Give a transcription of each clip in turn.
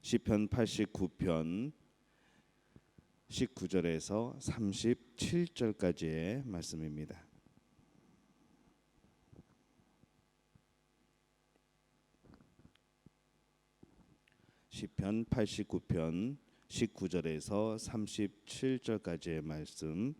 시편 89편 19절에서 37절까지의 말씀입니다. 시편 89편 19절에서 37절까지의 말씀,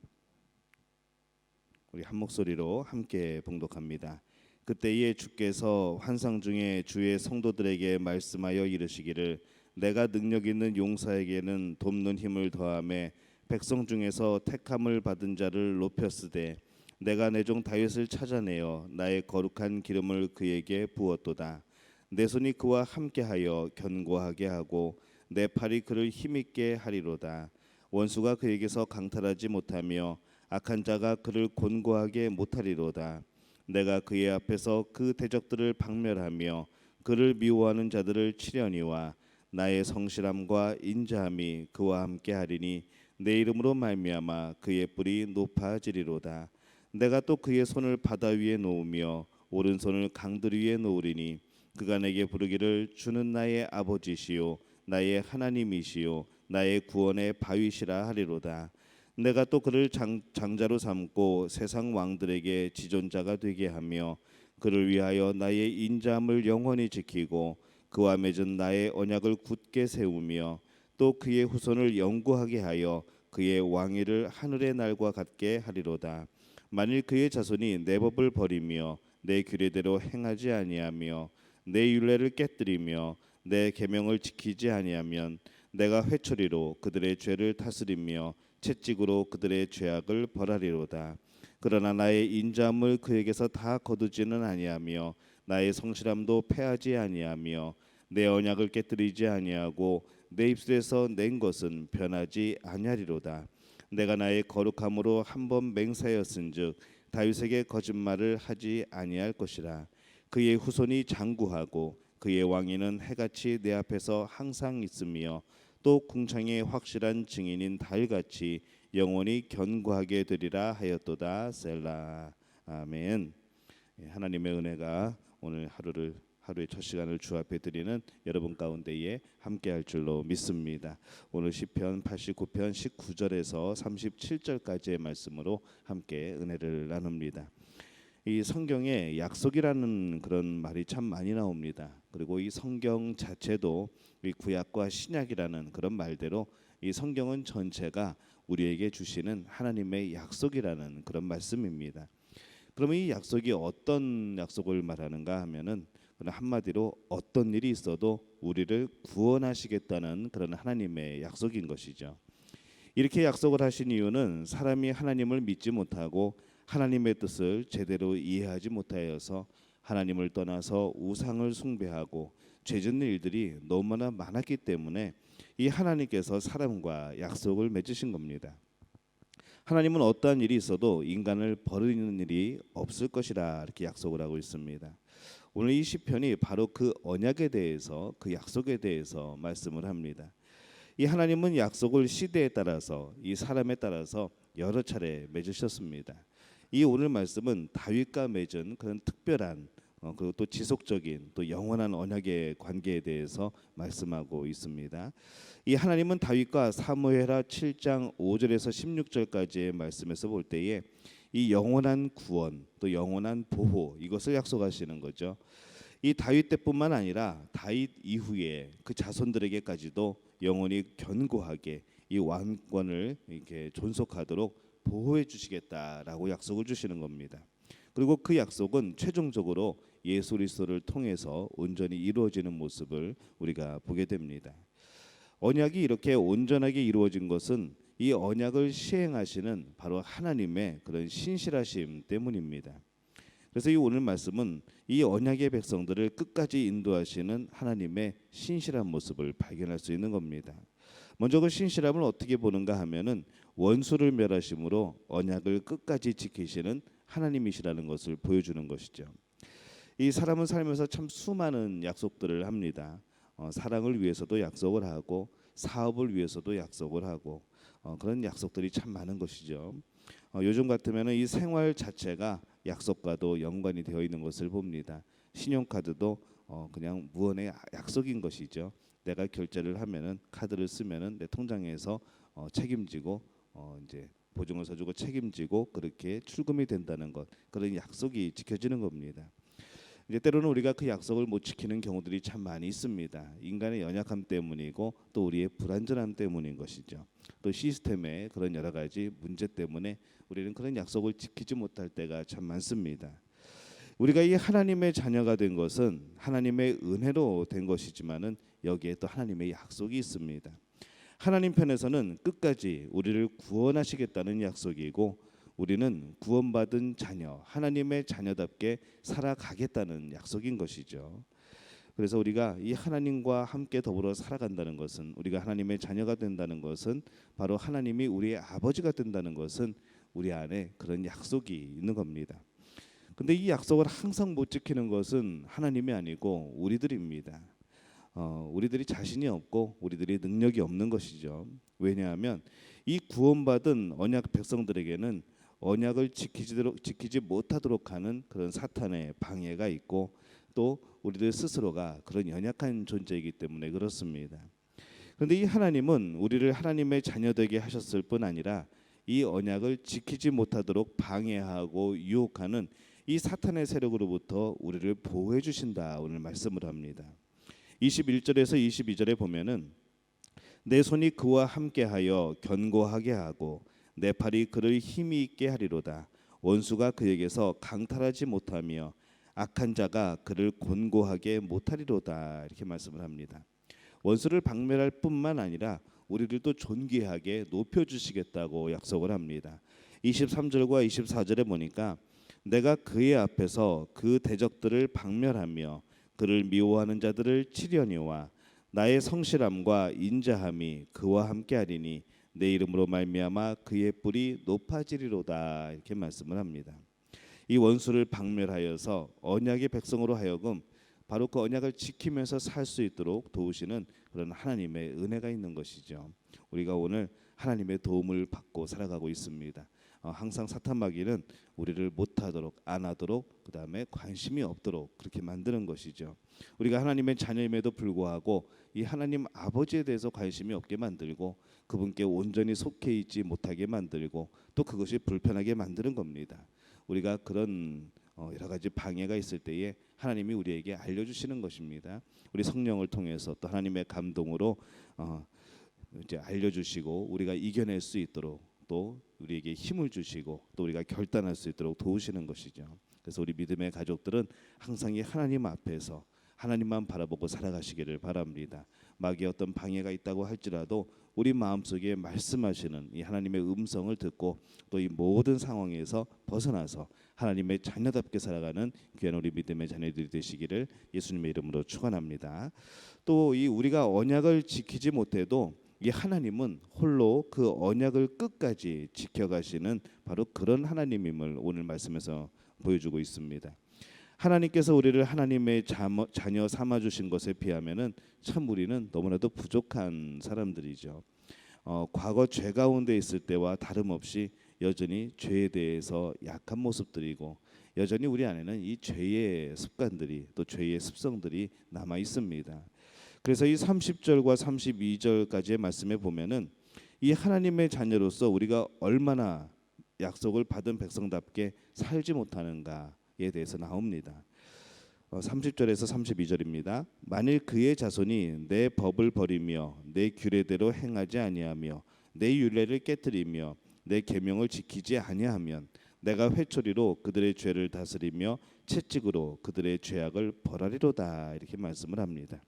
우리 한 목소리로 함께 봉독합니다. 그때에 주께서 환상 중에 주의 성도들에게 말씀하여 이르시기를, 내가 능력 있는 용사에게는 돕는 힘을 더하매 백성 중에서 택함을 받은 자를 높였으되, 내가 내 종 다윗을 찾아내어 나의 거룩한 기름을 그에게 부었도다. 내 손이 그와 함께하여 견고하게 하고 내 팔이 그를 힘있게 하리로다. 원수가 그에게서 강탈하지 못하며 악한 자가 그를 곤고하게 못하리로다. 내가 그의 앞에서 그 대적들을 박멸하며 그를 미워하는 자들을 치려니와 나의 성실함과 인자함이 그와 함께하리니 내 이름으로 말미암아 그의 뿔이 높아지리로다. 내가 또 그의 손을 바다 위에 놓으며 오른손을 강들 위에 놓으리니 그가 내게 부르기를, 주는 나의 아버지시요 나의 하나님이시요 나의 구원의 바위시라 하리로다. 내가 또 그를 장자로 삼고 세상 왕들에게 지존자가 되게 하며 그를 위하여 나의 인자함을 영원히 지키고 그와 맺은 나의 언약을 굳게 세우며 또 그의 후손을 영구하게 하여 그의 왕위를 하늘의 날과 같게 하리로다. 만일 그의 자손이 내 법을 버리며 내 규례대로 행하지 아니하며 내 율례를 깨뜨리며 내 계명을 지키지 아니하면 내가 회초리로 그들의 죄를 다스리며 채찍으로 그들의 죄악을 벌하리로다. 그러나 나의 인자함을 그에게서 다 거두지는 아니하며 나의 성실함도 패하지 아니하며 내 언약을 깨뜨리지 아니하고 내 입술에서 낸 것은 변하지 아니하리로다. 내가 나의 거룩함으로 한 번 맹세하였은즉 다윗에게 거짓말을 하지 아니할 것이라. 그의 후손이 장구하고 그의 왕위는 해같이 내 앞에서 항상 있으며 또 궁창의 확실한 증인인 달같이 영원히 견고하게 되리라 하였도다. 셀라. 아멘. 하나님의 은혜가 오늘 하루의 첫 시간을 주 앞에 드리는 여러분 가운데에 함께할 줄로 믿습니다. 오늘 시편 89편 19절에서 37절까지의 말씀으로 함께 은혜를 나눕니다. 이 성경에 약속이라는 그런 말이 참 많이 나옵니다. 그리고 이 성경 자체도 이 구약과 신약이라는 그런 말대로 이 성경은 전체가 우리에게 주시는 하나님의 약속이라는 그런 말씀입니다. 그러면 이 약속이 어떤 약속을 말하는가 하면은 한마디로 어떤 일이 있어도 우리를 구원하시겠다는 그런 하나님의 약속인 것이죠. 이렇게 약속을 하신 이유는 사람이 하나님을 믿지 못하고 하나님의 뜻을 제대로 이해하지 못하여서 하나님을 떠나서 우상을 숭배하고 죄짓는 일들이 너무나 많았기 때문에 이 하나님께서 사람과 약속을 맺으신 겁니다. 하나님은 어떠한 일이 있어도 인간을 버리는 일이 없을 것이라 이렇게 약속을 하고 있습니다. 오늘 이 시편이 바로 그 언약에 대해서, 그 약속에 대해서 말씀을 합니다. 이 하나님은 약속을 시대에 따라서, 이 사람에 따라서 여러 차례 맺으셨습니다. 이 오늘 말씀은 다윗과 맺은 그런 특별한 그리고 또 지속적인 또 영원한 언약의 관계에 대해서 말씀하고 있습니다. 이 하나님은 다윗과 사무엘하 7장 5절에서 16절까지의 말씀에서 볼 때에 이 영원한 구원 또 영원한 보호, 이것을 약속하시는 거죠. 이 다윗 때뿐만 아니라 다윗 이후에 그 자손들에게까지도 영원히 견고하게 이 왕권을 이렇게 존속하도록 보호해 주시겠다라고 약속을 주시는 겁니다. 그리고 그 약속은 최종적으로 예수 그리스도를 통해서 온전히 이루어지는 모습을 우리가 보게 됩니다. 언약이 이렇게 온전하게 이루어진 것은 이 언약을 시행하시는 바로 하나님의 그런 신실하심 때문입니다. 그래서 이 오늘 말씀은 이 언약의 백성들을 끝까지 인도하시는 하나님의 신실한 모습을 발견할 수 있는 겁니다. 먼저 그 신실함을 어떻게 보는가 하면은 원수를 멸하심으로 언약을 끝까지 지키시는 하나님이시라는 것을 보여주는 것이죠. 이 사람은 살면서 참 수많은 약속들을 합니다. 사랑을 위해서도 약속을 하고 사업을 위해서도 약속을 하고 그런 약속들이 참 많은 것이죠. 요즘 같으면 이 생활 자체가 약속과도 연관이 되어 있는 것을 봅니다. 신용카드도 그냥 무언의 약속인 것이죠. 내가 결제를 하면은 카드를 쓰면은 내 통장에서 책임지고 이제 보증을 서주고 책임지고 그렇게 출금이 된다는 것, 그런 약속이 지켜지는 겁니다. 이제 때로는 우리가 그 약속을 못 지키는 경우들이 참 많이 있습니다. 인간의 연약함 때문이고 또 우리의 불완전함 때문인 것이죠. 또 시스템의 그런 여러 가지 문제 때문에 우리는 그런 약속을 지키지 못할 때가 참 많습니다. 우리가 이 하나님의 자녀가 된 것은 하나님의 은혜로 된 것이지만은 여기에 또 하나님의 약속이 있습니다. 하나님 편에서는 끝까지 우리를 구원하시겠다는 약속이고 우리는 구원받은 자녀, 하나님의 자녀답게 살아가겠다는 약속인 것이죠. 그래서 우리가 이 하나님과 함께 더불어 살아간다는 것은, 우리가 하나님의 자녀가 된다는 것은, 바로 하나님이 우리의 아버지가 된다는 것은 우리 안에 그런 약속이 있는 겁니다. 근데 이 약속을 항상 못 지키는 것은 하나님이 아니고 우리들입니다. 우리들이 자신이 없고 우리들이 능력이 없는 것이죠. 왜냐하면 이 구원받은 언약 백성들에게는 언약을 지키지 못하도록 하는 그런 사탄의 방해가 있고 또 우리들 스스로가 그런 연약한 존재이기 때문에 그렇습니다. 그런데 이 하나님은 우리를 하나님의 자녀되게 하셨을 뿐 아니라 이 언약을 지키지 못하도록 방해하고 유혹하는 이 사탄의 세력으로부터 우리를 보호해 주신다 오늘 말씀을 합니다. 21절에서 22절에 보면은 내 손이 그와 함께하여 견고하게 하고 내 팔이 그를 힘이 있게 하리로다. 원수가 그에게서 강탈하지 못하며 악한 자가 그를 곤고하게 못하리로다. 이렇게 말씀을 합니다. 원수를 박멸할 뿐만 아니라 우리들도 존귀하게 높여주시겠다고 약속을 합니다. 23절과 24절에 보니까 내가 그의 앞에서 그 대적들을 박멸하며 그를 미워하는 자들을 치려니와 나의 성실함과 인자함이 그와 함께하리니 내 이름으로 말미암아 그의 뿔이 높아지리로다. 이렇게 말씀을 합니다. 이 원수를 박멸하여서 언약의 백성으로 하여금 바로 그 언약을 지키면서 살 수 있도록 도우시는 그런 하나님의 은혜가 있는 것이죠. 우리가 오늘 하나님의 도움을 받고 살아가고 있습니다. 항상 사탄 마귀는 우리를 못하도록, 안 하도록, 그 다음에 관심이 없도록 그렇게 만드는 것이죠. 우리가 하나님의 자녀임에도 불구하고 이 하나님 아버지에 대해서 관심이 없게 만들고 그분께 온전히 속해 있지 못하게 만들고 또 그것이 불편하게 만드는 겁니다. 우리가 그런 여러 가지 방해가 있을 때에 하나님이 우리에게 알려주시는 것입니다. 우리 성령을 통해서 또 하나님의 감동으로 이제 알려주시고 우리가 이겨낼 수 있도록 또 우리에게 힘을 주시고 또 우리가 결단할 수 있도록 도우시는 것이죠. 그래서 우리 믿음의 가족들은 항상 이 하나님 앞에서 하나님만 바라보고 살아가시기를 바랍니다. 마귀의 어떤 방해가 있다고 할지라도 우리 마음속에 말씀하시는 이 하나님의 음성을 듣고 또 이 모든 상황에서 벗어나서 하나님의 자녀답게 살아가는 귀한 우리 믿음의 자녀들이 되시기를 예수님의 이름으로 축원합니다. 또 이 우리가 언약을 지키지 못해도 이 하나님은 홀로 그 언약을 끝까지 지켜가시는 바로 그런 하나님임을 오늘 말씀에서 보여주고 있습니다. 하나님께서 우리를 하나님의 자녀 삼아 주신 것에 비하면은 참 우리는 너무나도 부족한 사람들이죠. 과거 죄 가운데 있을 때와 다름없이 여전히 죄에 대해서 약한 모습들이고 여전히 우리 안에는 이 죄의 습관들이 또 죄의 습성들이 남아 있습니다. 그래서 이 30절과 32절까지의 말씀에 보면은 이 하나님의 자녀로서 우리가 얼마나 약속을 받은 백성답게 살지 못하는가에 대해서 나옵니다. 30절에서 32절입니다. 만일 그의 자손이 내 법을 버리며 내 규례대로 행하지 아니하며 내 율례를 깨뜨리며 내 계명을 지키지 아니하면 내가 회초리로 그들의 죄를 다스리며 채찍으로 그들의 죄악을 벌하리로다. 이렇게 말씀을 합니다.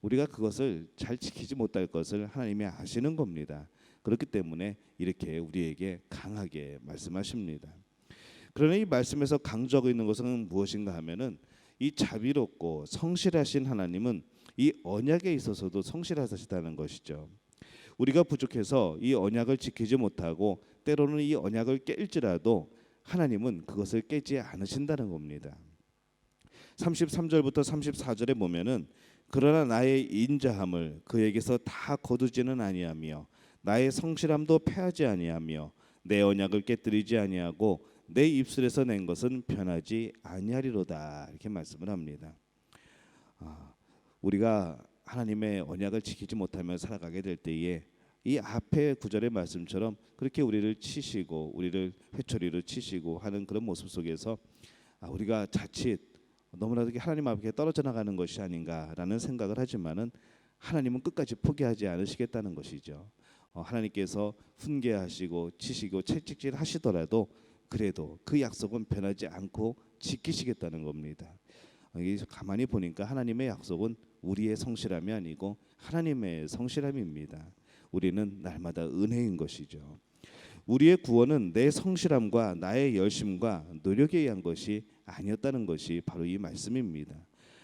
우리가 그것을 잘 지키지 못할 것을 하나님이 아시는 겁니다. 그렇기 때문에 이렇게 우리에게 강하게 말씀하십니다. 그러나 이 말씀에서 강조하고 있는 것은 무엇인가 하면은 이 자비롭고 성실하신 하나님은 이 언약에 있어서도 성실하시다는 것이죠. 우리가 부족해서 이 언약을 지키지 못하고 때로는 이 언약을 깰지라도 하나님은 그것을 깨지 않으신다는 겁니다. 33절부터 34절에 보면은 그러나 나의 인자함을 그에게서 다 거두지는 아니하며 나의 성실함도 패하지 아니하며 내 언약을 깨뜨리지 아니하고 내 입술에서 낸 것은 변하지 아니하리로다. 이렇게 말씀을 합니다. 우리가 하나님의 언약을 지키지 못하며 살아가게 될 때에 이 앞에 구절의 말씀처럼 그렇게 우리를 치시고 우리를 회초리로 치시고 하는 그런 모습 속에서 우리가 자칫 너무나도 하나님 앞에 떨어져 나가는 것이 아닌가라는 생각을 하지만은 하나님은 끝까지 포기하지 않으시겠다는 것이죠. 하나님께서 훈계하시고 치시고 채찍질 하시더라도 그래도 그 약속은 변하지 않고 지키시겠다는 겁니다. 여기서 가만히 보니까 하나님의 약속은 우리의 성실함이 아니고 하나님의 성실함입니다. 우리는 날마다 은혜인 것이죠. 우리의 구원은 내 성실함과 나의 열심과 노력에 의한 것이 아니었다는 것이 바로 이 말씀입니다.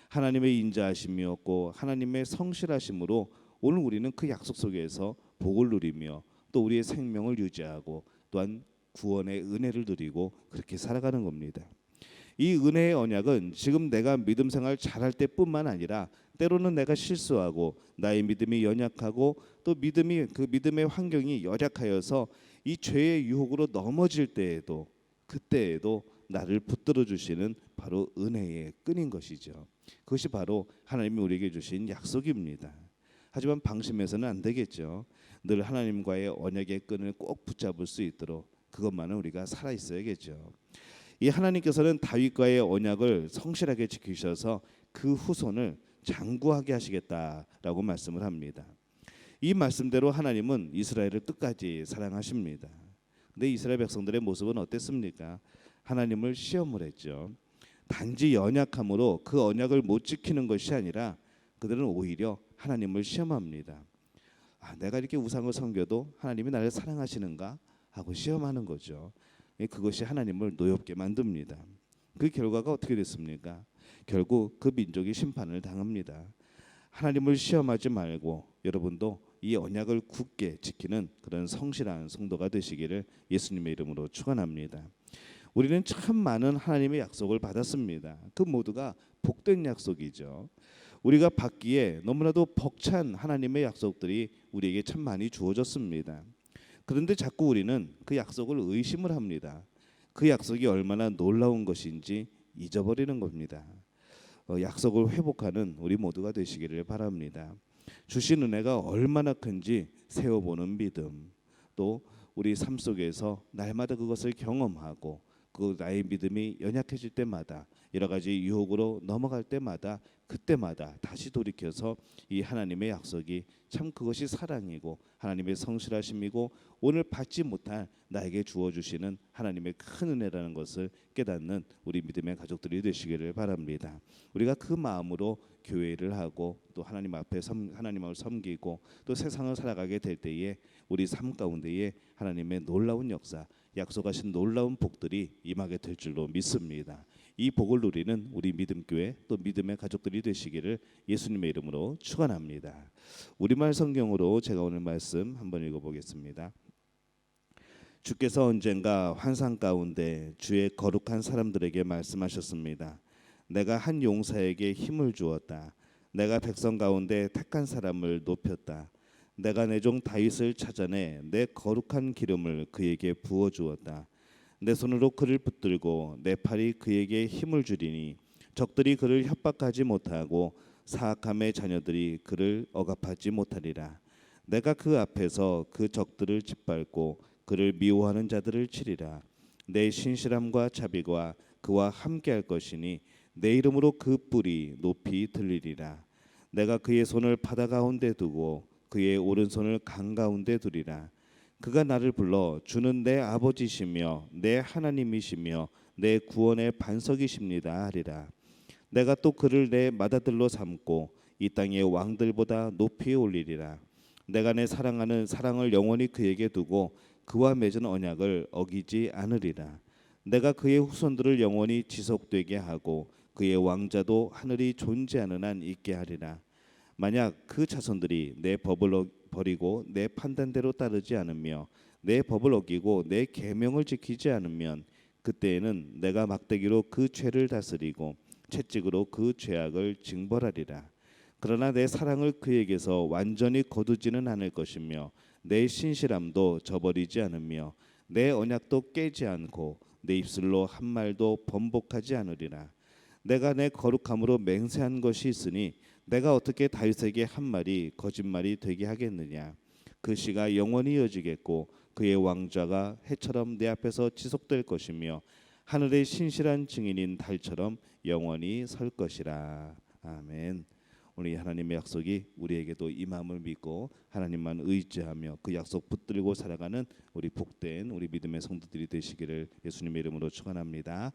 하나님의 인자하심이었고 하나님의 성실하심으로 오늘 우리는 그 약속 속에서 복을 누리며 또 우리의 생명을 유지하고 또한 구원의 은혜를 누리고 그렇게 살아가는 겁니다. 이 은혜의 언약은 지금 내가 믿음 생활 잘할 때뿐만 아니라 때로는 내가 실수하고 나의 믿음이 연약하고 또 그 믿음의 환경이 열약하여서 이 죄의 유혹으로 넘어질 때에도 그때에도 나를 붙들어 주시는 바로 은혜의 끈인 것이죠. 그것이 바로 하나님이 우리에게 주신 약속입니다. 하지만 방심해서는 안 되겠죠. 늘 하나님과의 언약의 끈을 꼭 붙잡을 수 있도록 그것만은 우리가 살아 있어야겠죠. 이 하나님께서는 다윗과의 언약을 성실하게 지키셔서 그 후손을 장구하게 하시겠다라고 말씀을 합니다. 이 말씀대로 하나님은 이스라엘을 끝까지 사랑하십니다. 근데 이스라엘 백성들의 모습은 어땠습니까? 하나님을 시험을 했죠. 단지 연약함으로 그 언약을 못 지키는 것이 아니라 그들은 오히려 하나님을 시험합니다. 내가 이렇게 우상을 섬겨도 하나님이 나를 사랑하시는가 하고 시험하는 거죠. 그것이 하나님을 노엽게 만듭니다. 그 결과가 어떻게 됐습니까? 결국 그 민족이 심판을 당합니다. 하나님을 시험하지 말고 여러분도 이 언약을 굳게 지키는 그런 성실한 성도가 되시기를 예수님의 이름으로 축원합니다. 우리는 참 많은 하나님의 약속을 받았습니다. 그 모두가 복된 약속이죠. 우리가 받기에 너무나도 벅찬 하나님의 약속들이 우리에게 참 많이 주어졌습니다. 그런데 자꾸 우리는 그 약속을 의심을 합니다. 그 약속이 얼마나 놀라운 것인지 잊어버리는 겁니다. 약속을 회복하는 우리 모두가 되시기를 바랍니다. 주신 은혜가 얼마나 큰지 세워보는 믿음, 또 우리 삶 속에서 날마다 그것을 경험하고 그 나의 믿음이 연약해질 때마다 여러 가지 유혹으로 넘어갈 때마다 그때마다 다시 돌이켜서 이 하나님의 약속이 참 그것이 사랑이고 하나님의 성실하심이고 오늘 받지 못할 나에게 주어주시는 하나님의 큰 은혜라는 것을 깨닫는 우리 믿음의 가족들이 되시기를 바랍니다. 우리가 그 마음으로 교회를 하고 또 하나님 앞에 하나님을 섬기고 또 세상을 살아가게 될 때에 우리 삶 가운데에 하나님의 놀라운 역사, 약속하신 놀라운 복들이 임하게 될 줄로 믿습니다. 이 복을 누리는 우리 믿음교회 또 믿음의 가족들이 되시기를 예수님의 이름으로 축원합니다. 우리말 성경으로 제가 오늘 말씀 한번 읽어보겠습니다. 주께서 언젠가 환상 가운데 주의 거룩한 사람들에게 말씀하셨습니다. 내가 한 용사에게 힘을 주었다. 내가 백성 가운데 택한 사람을 높였다. 내가 내 종 다윗을 찾아내 내 거룩한 기름을 그에게 부어 주었다. 내 손으로 그를 붙들고 내 팔이 그에게 힘을 주리니 적들이 그를 협박하지 못하고 사악함의 자녀들이 그를 억압하지 못하리라. 내가 그 앞에서 그 적들을 짓밟고 그를 미워하는 자들을 치리라. 내 신실함과 자비가 그와 함께할 것이니 내 이름으로 그 뿔이 높이 들리리라. 내가 그의 손을 바다 가운데 두고 그의 오른손을 강 가운데 두리라. 그가 나를 불러 주는 내 아버지시며 내 하나님이시며 내 구원의 반석이십니다 하리라. 내가 또 그를 내 맏아들로 삼고 이 땅의 왕들보다 높이 올리리라. 내가 내 사랑하는 사랑을 영원히 그에게 두고 그와 맺은 언약을 어기지 않으리라. 내가 그의 후손들을 영원히 지속되게 하고 그의 왕자도 하늘이 존재하는 한 있게 하리라. 만약 그 자손들이 내 법을 버리고 내 판단대로 따르지 않으며 내 법을 어기고 내 계명을 지키지 않으면 그때에는 내가 막대기로 그 죄를 다스리고 채찍으로 그 죄악을 징벌하리라. 그러나 내 사랑을 그에게서 완전히 거두지는 않을 것이며 내 신실함도 저버리지 않으며 내 언약도 깨지 않고 내 입술로 한 말도 번복하지 않으리라. 내가 내 거룩함으로 맹세한 것이 있으니 내가 어떻게 다윗에게 한 말이 거짓말이 되게 하겠느냐. 그 씨가 영원히 이어지겠고 그의 왕좌가 해처럼 내 앞에서 지속될 것이며 하늘의 신실한 증인인 달처럼 영원히 설 것이라. 아멘. 우리 하나님의 약속이 우리에게도 임함을 믿고 하나님만 의지하며 그 약속 붙들고 살아가는 우리 복된 우리 믿음의 성도들이 되시기를 예수님의 이름으로 축원합니다.